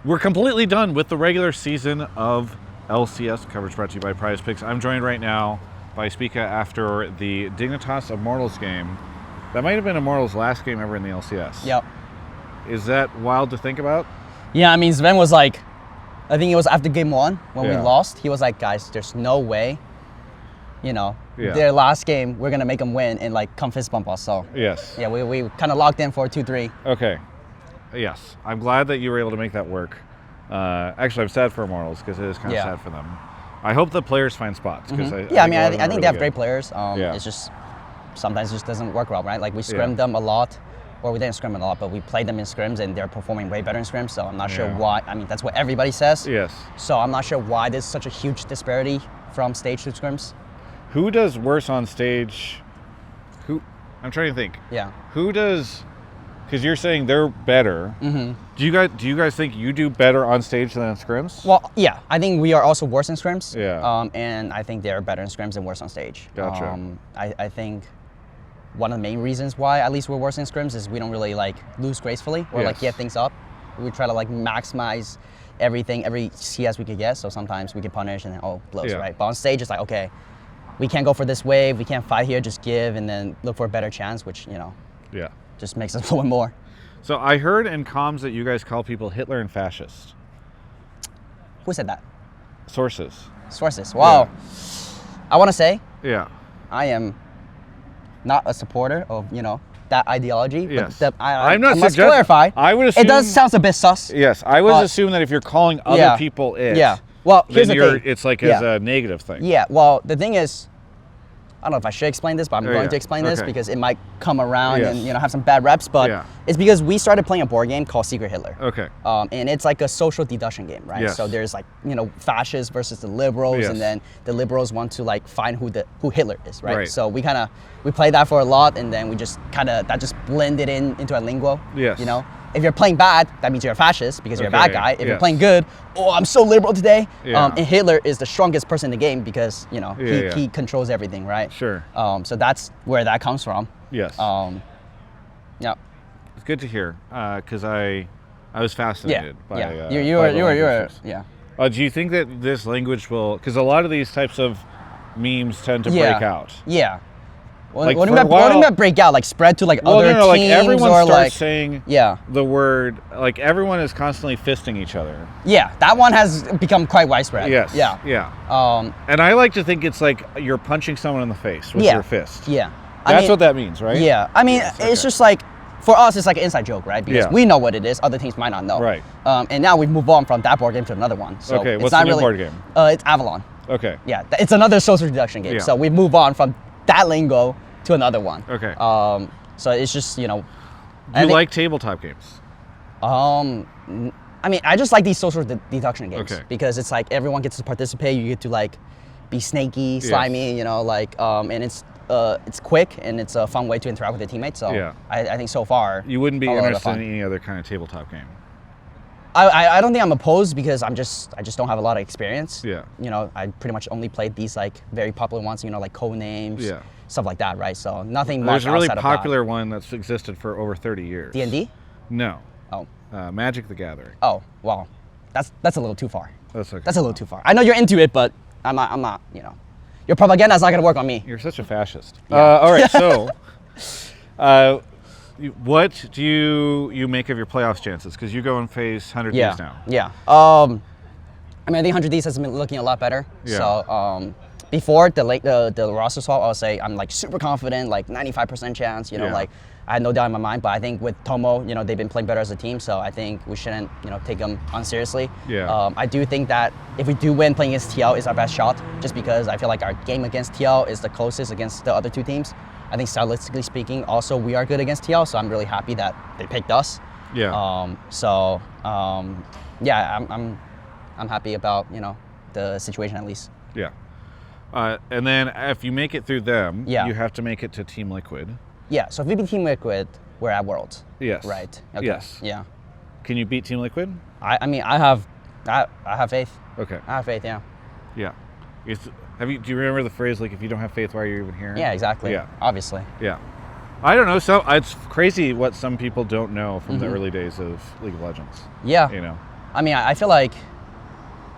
We're completely done with the regular season of LCS. Coverage brought to you by Prize Picks. I'm joined right now by Spica after the Dignitas Immortals game. That might have been Immortals' last game ever in the LCS. Yep. Is that wild to think about? Yeah, I mean, Sven was like, I think it was after game 1 when we Yeah. lost. He was like, guys, there's no way, Yeah. their last game, we're going to make them win and like come fist bump us. So, Yes. yeah, we kind of locked in for 2-3. Okay. Yes. I'm glad that you were able to make that work. Actually, I'm sad for Immortals because it is kind of sad for them. I hope the players find spots. I think think they really have good. great players. Yeah. It's just sometimes it just doesn't work well, right? Like we scrimmed them a lot, or we didn't scrim a lot, but we played them in scrims and they're performing way better in scrims. So I'm not sure why. I mean, that's what everybody says. Yes. So I'm not sure why there's such a huge disparity from stage to scrims. Who does worse on stage? I'm trying to think. Yeah. Who does? Because you're saying they're better. Mm-hmm. Do you guys think you do better on stage than in scrims? Well, yeah, I think we are also worse in scrims. Yeah. And I think they're better in scrims and worse on stage. Gotcha. I think one of the main reasons why at least we're worse in scrims is we don't really like lose gracefully or like get things up. We try to like maximize everything, every CS we could get. So sometimes we get punished and then blows, right? But on stage it's like, okay, we can't go for this wave, we can't fight here, just give and then look for a better chance, which just makes us win more. So I heard in comms that you guys call people Hitler and fascist. Who said that? Sources. Sources. Wow. I want to say Yeah. I am not a supporter of that ideology. Yes. But I'm not I must suggesting. clarify. I would assume. It does sound a bit sus. Yes, I would assume that if you're calling other people it. Yeah. Well, here's then the thing. it's like as a negative thing. Yeah. Well, the thing is, I don't know if I should explain this, but I'm going to explain this Okay. because it might come around Yes. and have some bad reps. But it's because we started playing a board game called Secret Hitler. Okay. And it's like a social deduction game, right? Yes. So there's like fascists versus the liberals, Yes. and then the liberals want to like find who Hitler is, right? Right. So we played that for a lot, and then we just that just blended into a lingo. Yes. If you're playing bad, that means you're a fascist because you're a bad Okay, guy. If you're yes. playing good, I'm so liberal today. Yeah. And Hitler is the strongest person in the game because Yeah. he controls everything, right? Sure. So that's where that comes from. Yes. Yeah. It's good to hear because I was fascinated by. Yeah. by You the were languages. yeah. Do you think that this language will? Because a lot of these types of memes tend to break out. Yeah. Like what do for you a while- mean by break out? Like spread to like other no, like teams everyone or starts like saying yeah. the word. Like everyone is constantly fisting each other. Yeah, that one has become quite widespread. Yes. Yeah. Yeah. And I like to think it's like you're punching someone in the face with your fist. Yeah. That's what that means, right? Yeah. I mean, it's just like for us, it's like an inside joke, right? Because Yeah. we know what it is. Other teams might not know. Right. And now we've moved on from that board game to another one. So Okay, it's what's not the new really, board game? It's Avalon. Okay. Yeah. It's another social deduction game. Yeah. So we move on from that lingo to another one. Okay. So it's just Do you like tabletop games? I mean, I just like these social deduction games Okay. because it's like everyone gets to participate. You get to like be snaky, slimy, and it's quick and it's a fun way to interact with your teammates. So I think so far You wouldn't be a lot of interested fun. in any other kind of tabletop game. I don't think I'm opposed because I just don't have a lot of experience. Yeah. I pretty much only played these like very popular ones. Like Codenames, Yeah. stuff like that, right? So nothing much There's a really outside popular one that's existed for over 30 years. D&D. No. Oh. Magic the Gathering. Oh, well, that's a little too far. That's okay. That's a little too far. I know you're into it, but I'm not. Your propaganda's not gonna work on me. You're such a fascist. All right, so what do you make of your playoffs chances? Because you go and face 100 Thieves now. Yeah. I mean, I think 100 Thieves has been looking a lot better. Yeah. So before the roster swap, I would say I'm like super confident, like 95% chance. Yeah. Like I had no doubt in my mind. But I think with Tomo, they've been playing better as a team. So I think we shouldn't, take them unseriously. Yeah. I do think that if we do win, playing against TL is our best shot. Just because I feel like our game against TL is the closest against the other two teams. I think stylistically speaking, also we are good against TL. So I'm really happy that they picked us. Yeah. Yeah, I'm happy about the situation at least. Yeah. And then if you make it through them, Yeah. you have to make it to Team Liquid. Yeah, so if we beat Team Liquid, we're at Worlds. Yes. Right. Okay. Yes. Yeah. Can you beat Team Liquid? I mean I have faith. Okay. I have faith. Yeah. Yeah. Do you remember the phrase like if you don't have faith, why are you even here? Yeah. Exactly. Yeah. Obviously. Yeah. I don't know. So it's crazy what some people don't know from the Mm-hmm. early days of League of Legends. Yeah. You know. I mean, I feel like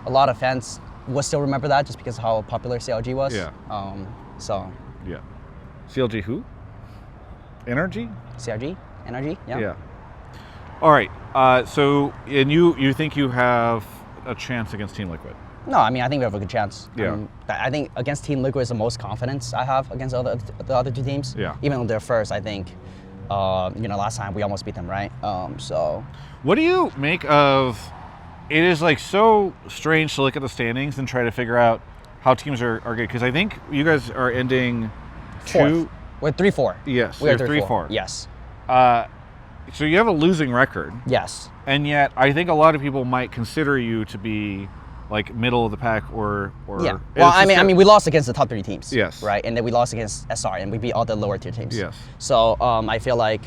a lot of fans will still remember that just because of how popular CLG was. Yeah. So. Yeah. CLG who? Energy? CRG? Energy? Yeah. Yeah. All right. So, and you think you have a chance against Team Liquid? No, I mean, I think we have a good chance. Yeah. I think against Team Liquid is the most confidence I have against the other two teams. Yeah. Even though they're first, I think, last time we almost beat them, right? So. What do you make of? It is like so strange to look at the standings and try to figure out how teams are good, because I think you guys are ending Fourth. We're 3-4. Yes, we are you're 3-4. Yes. So you have a losing record. Yes. And yet, I think a lot of people might consider you to be like middle of the pack or yeah. Well, I mean, we lost against the top 3 teams. Yes. Right, and then we lost against SR, and we beat all the lower tier teams. Yes. So I feel like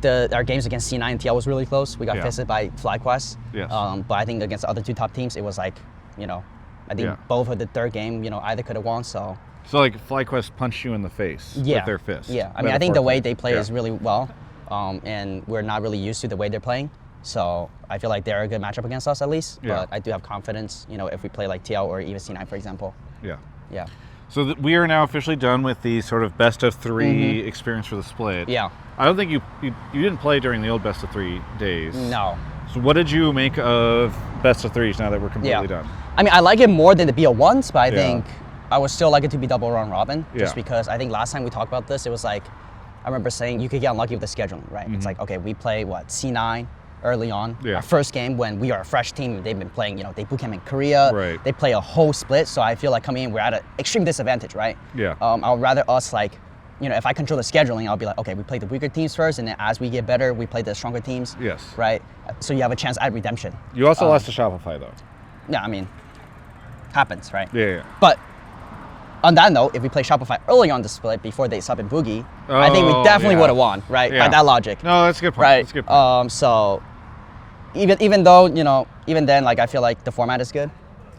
our games against C9 and TL was really close. We got fisted by FlyQuest. Yes. But I think against the other 2 top teams, it was like, I think both of the third game, either could have won. So like FlyQuest punched you in the face with their fist. Yeah. I mean, I think the way they play is really well, and we're not really used to the way they're playing. So I feel like they're a good matchup against us at least. Yeah. But I do have confidence, if we play like TL or even C9, for example. Yeah. Yeah. So we are now officially done with the sort of best of 3 experience for the split. Yeah. I don't think you didn't play during the old best of 3 days. No. So what did you make of best of 3s now that we're completely done? I mean, I like it more than the BO1s, but I think I would still like it to be double round robin. Just because I think last time we talked about this, it was like, I remember saying you could get unlucky with the scheduling, right? It's like, okay, we play C9 early on. Yeah. Our first game when we are a fresh team, they've been playing, they boot camp in Korea. Right. They play a whole split, so I feel like coming in, we're at an extreme disadvantage, right? Yeah. I would rather us if I control the scheduling, I'll be like, okay, we play the weaker teams first, and then as we get better, we play the stronger teams. Yes. Right? So you have a chance at redemption. You also lost to Shopify, though. Yeah, I mean, happens, right? Yeah. But on that note, if we play Shopify early on the split before they sub in Boogie, I think we definitely would have won, right? Yeah. By that logic. No, that's a good point. Right. That's a good point. So even though, even then, I feel like the format is good.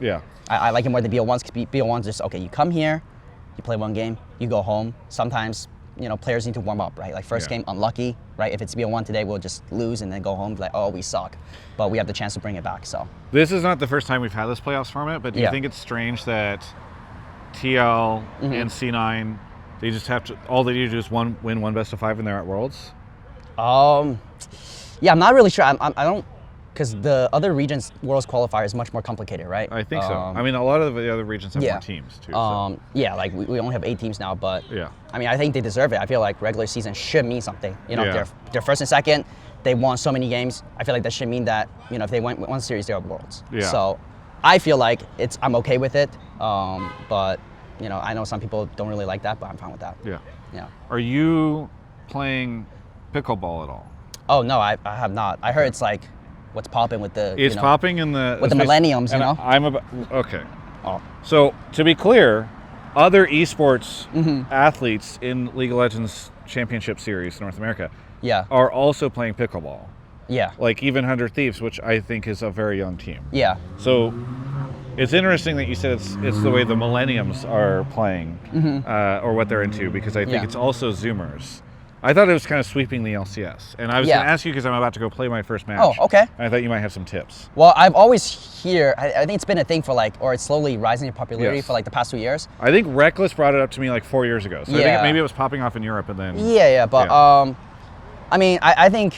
Yeah. I like it more than BO1s, because BO1s just, okay, you come here, you play one game, you go home. Sometimes, players need to warm up, right? Like first game, unlucky, right? If it's BO1 today, we'll just lose and then go home, like, oh, we suck. But we have the chance to bring it back, so. This is not the first time we've had this playoffs format, but do you think it's strange that TL and C9, they just have to, all they need to do is win one best of 5 and they're at Worlds? Yeah, I'm not really sure. I don't, because the other regions Worlds qualifier is much more complicated, right? I think so. I mean, a lot of the other regions have more teams too. Yeah, like we only have 8 teams now, but yeah. I mean, I think they deserve it. I feel like regular season should mean something. They're first and second. They won so many games. I feel like that should mean that if they win one series, they're at Worlds. Yeah. So I feel like I'm okay with it. But I know some people don't really like that, but I'm fine with that. Yeah. Yeah. Are you playing pickleball at all? Oh no, I have not. I heard it's like what's popping with the. It's popping in the with the millenniums, I'm about okay. Oh. So to be clear, other esports athletes in League of Legends Championship Series North America are also playing pickleball. Yeah. Like even 100 Thieves, which I think is a very young team. Yeah. So it's interesting that you said it's the way the millenniums are playing or what they're into, because I think it's also Zoomers. I thought it was kind of sweeping the LCS. And I was going to ask you because I'm about to go play my first match. Oh, okay. And I thought you might have some tips. Well, I've always I think it's been a thing for or it's slowly rising in popularity for the past 2 years. I think Reckless brought it up to me 4 years ago. So I think maybe it was popping off in Europe and then. Yeah, but I mean, I think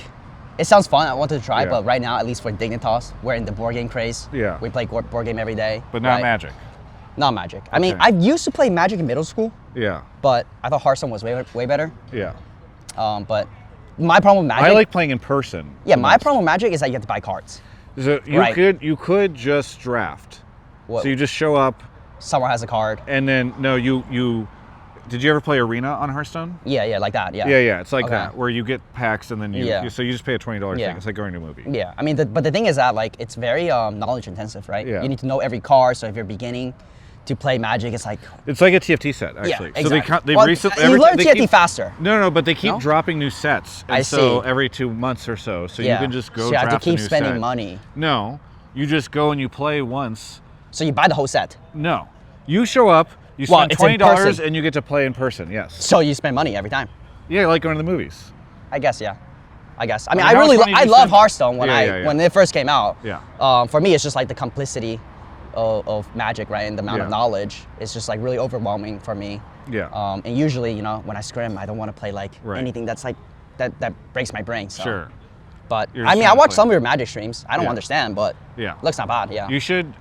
it sounds fun. I wanted to try, but right now, at least for Dignitas, we're in the board game craze. Yeah. We play board game every day. But not Magic. Not Magic. I mean, I used to play Magic in middle school. Yeah. But I thought Hearthstone was way better. Yeah. But my problem with Magic. I like playing in person. Yeah, my problem with Magic is that you have to buy cards. So you could just draft. What? So you just show up. Someone has a card. And then you. Did you ever play Arena on Hearthstone? Yeah, like that. Yeah. Yeah. It's like that, where you get packs and then so you just pay a $20 thing. It's like going to a movie. Yeah, I mean, but the thing is that it's very knowledge intensive, right? Yeah. You need to know every card. So if you're beginning to play Magic, it's like a TFT set actually. Yeah, exactly. So recently you learn TFT faster. No, but they keep dropping new sets. And I so see. every 2 months or so. So you can just go so you draft have to keep a new spending set. money. No, you just go and you play once. So you buy the whole set. No, you show up. You spend it's in $20 person. and you get to play in person. Yes. So you spend money every time. Yeah, like going to the movies. I guess, yeah. I guess. I mean, I mean, I love said- Hearthstone when Yeah. when it first came out. Yeah. For me, it's just like the complicity of Magic, right? And the amount of Yeah. knowledge is just like really overwhelming for me. Yeah. And usually, you know, when I scrim, I don't want to play like Right. anything that's like that breaks my brain. So. Sure. But You're I just mean, trying I to watch play. some of your Magic streams. I don't Yeah. understand, but Yeah. looks not bad. Yeah. You should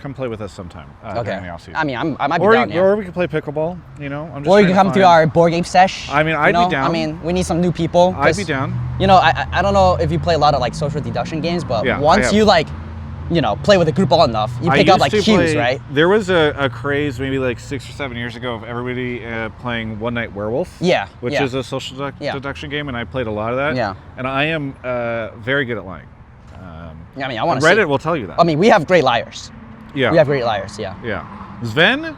come play with us sometime. Okay. During the off-season. I mean, I might be or, down. Yeah. or we could play pickleball. You know, I'm just. Or you trying can come to find- our board game sesh. I mean, you I'd be know? down. I mean, we need some new people. I'd be 'cause, down. You know, I don't know if you play a lot of like social deduction games, but Yeah, I once have. you like, you know, play with a group all enough, you pick I up like used to cues, play- right? There was a craze maybe like 6 or 7 years ago of everybody playing One Night Werewolf. Yeah, Which yeah. is a social Yeah. deduction game, and I played a lot of that. Yeah. And I am very good at lying. I mean, I want to. Reddit will tell you that. I mean, we have great liars. yeah. We have great liars. Yeah. Yeah. Sven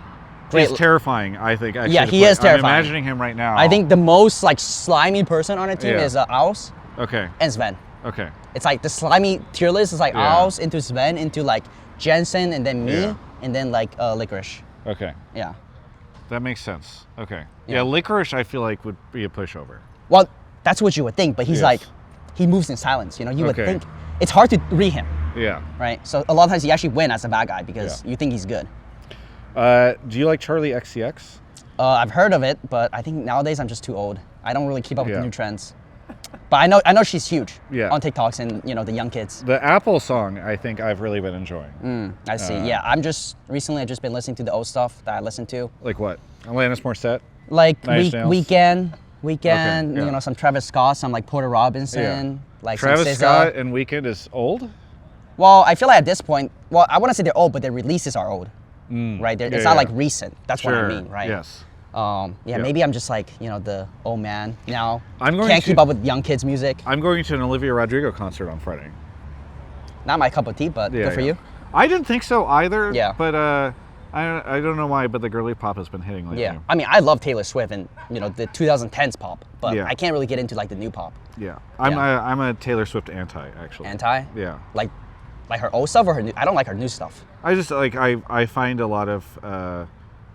Great- is terrifying, I think. Actually, Yeah, to he play. is terrifying. I'm imagining him right now. I think the most like slimy person on the team Yeah. is Owls Okay. and Sven. Okay. It's like the slimy tier list is like Yeah. Owls into Sven into like Jensen and then me Yeah. and then like Licorice. Okay. Yeah. That makes sense. Okay. Yeah. Yeah, Licorice I feel like would be a pushover. Well, that's what you would think, but he's Yes. like, he moves in silence. You know, you would Okay. think it's hard to read him, Yeah. right? So a lot of times he actually win as a bad guy because Yeah. you think he's good. Do you like Charlie XCX? I've heard of it, but I think nowadays I'm just too old. I don't really keep up with Yeah. the new trends. But I know she's huge Yeah. on TikToks and you know the young kids. The Apple song I think I've really been enjoying. I see. Yeah, I've just been listening to the old stuff that I listen to, Like what? Alanis Morissette? like Nine Inch Nails? Weekend, yeah. you know, some Travis Scott, some like Porter Robinson, like some Travis SZA. Scott and Weekend is old? Well, I feel like at this point, well, I want to say they're old, but their releases are old, right? It's Yeah, not yeah. like recent. That's what I Sure. mean, right? Yes. Yeah, maybe I'm just like, you know, the old man now. I'm going Can't to- keep up with young kids' music. I'm going to an Olivia Rodrigo concert on Friday. Not my cup of tea, but Yeah, good for yeah. you. I didn't think so either. Yeah. But I don't know why, but the girly pop has been hitting lately. Yeah. I mean, I love Taylor Swift and, you know, the 2010s pop, but Yeah. I can't really get into like the new pop. Yeah. Yeah. I'm a Taylor Swift anti actually. Anti? Yeah. Like her old stuff or her new? I don't like her new stuff. I just like I find a lot of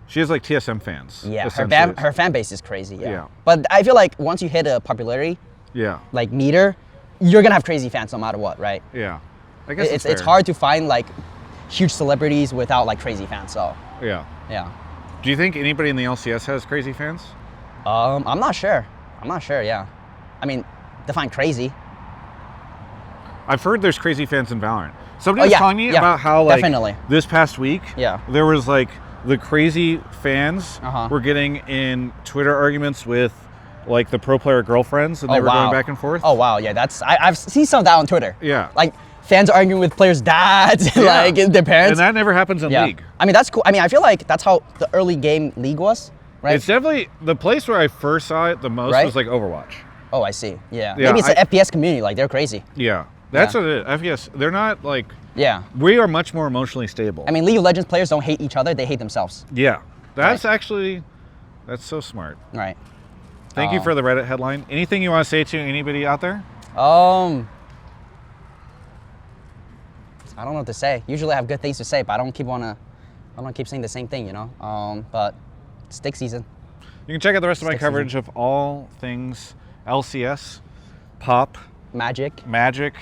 she has like TSM fans. Yeah, essentially. her fan base is crazy. Yeah. Yeah. But I feel like once you hit a popularity Yeah. like meter, you're gonna have crazy fans no matter what, right? Yeah. I guess It's fair. hard to find like huge celebrities without like crazy fans. So Yeah. yeah. Do you think anybody in the LCS has crazy fans? I'm not sure. Yeah. I mean, define crazy. I've heard there's crazy fans in Valorant. Somebody was yeah, telling me yeah, about how like definitely. this past week, Yeah. there was like the crazy fans Uh-huh. were getting in Twitter arguments with like the pro player girlfriends, and they were going back and forth. Oh wow, yeah, I've seen some of that on Twitter. Yeah. Like fans arguing with players' dads, and, Yeah. like their parents. And that never happens in yeah. League. I mean that's cool. I mean I feel like that's how the early game League was, right? It's definitely the place where I first saw it the most Right? was like Overwatch. Oh, I see. Yeah. Yeah, Maybe it's the FPS community. Like they're crazy. Yeah. That's Yeah. what it is. FPS, they're not like, Yeah. we are much more emotionally stable. I mean, League of Legends players don't hate each other; they hate themselves. yeah. That's Right. actually, that's so smart. Right. Thank you for the Reddit headline. Anything you want to say to anybody out there? I don't know what to say. Usually I have good things to say, but I don't keep saying the same thing, you know. But it's stick season. You can check out the rest of my Stick coverage of all things LCS, pop, Magic, Magic,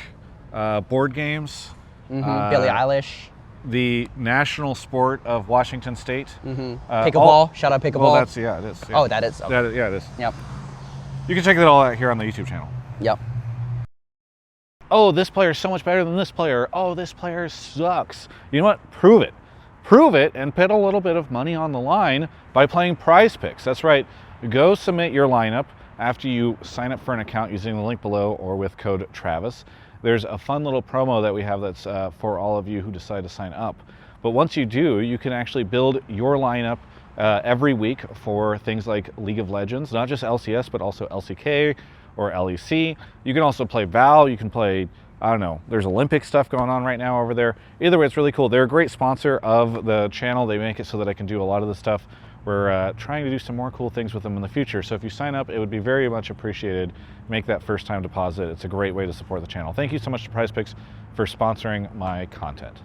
board games, Billie Eilish, the national sport of Washington State. pickleball. Shout out pickleball. Well, that's, yeah, it is. Yeah. Oh, that is. Okay. Yeah, it is. Yep. You can check that all out here on the YouTube channel. Yep. Oh, this player is so much better than this player. Oh, this player sucks. You know what? Prove it. Prove it and put a little bit of money on the line by playing Prize Picks. That's right. Go submit your lineup after you sign up for an account using the link below or with code Travis. There's a fun little promo that we have that's for all of you who decide to sign up. But once you do, you can actually build your lineup every week for things like League of Legends, not just LCS, but also LCK or LEC. You can also play Val, you can play, I don't know, there's Olympic stuff going on right now over there. Either way, it's really cool. They're a great sponsor of the channel. They make it so that I can do a lot of the stuff. We're trying to do some more cool things with them in the future. So if you sign up, it would be very much appreciated. Make that first time deposit. It's a great way to support the channel. Thank you so much to Prize Picks for sponsoring my content.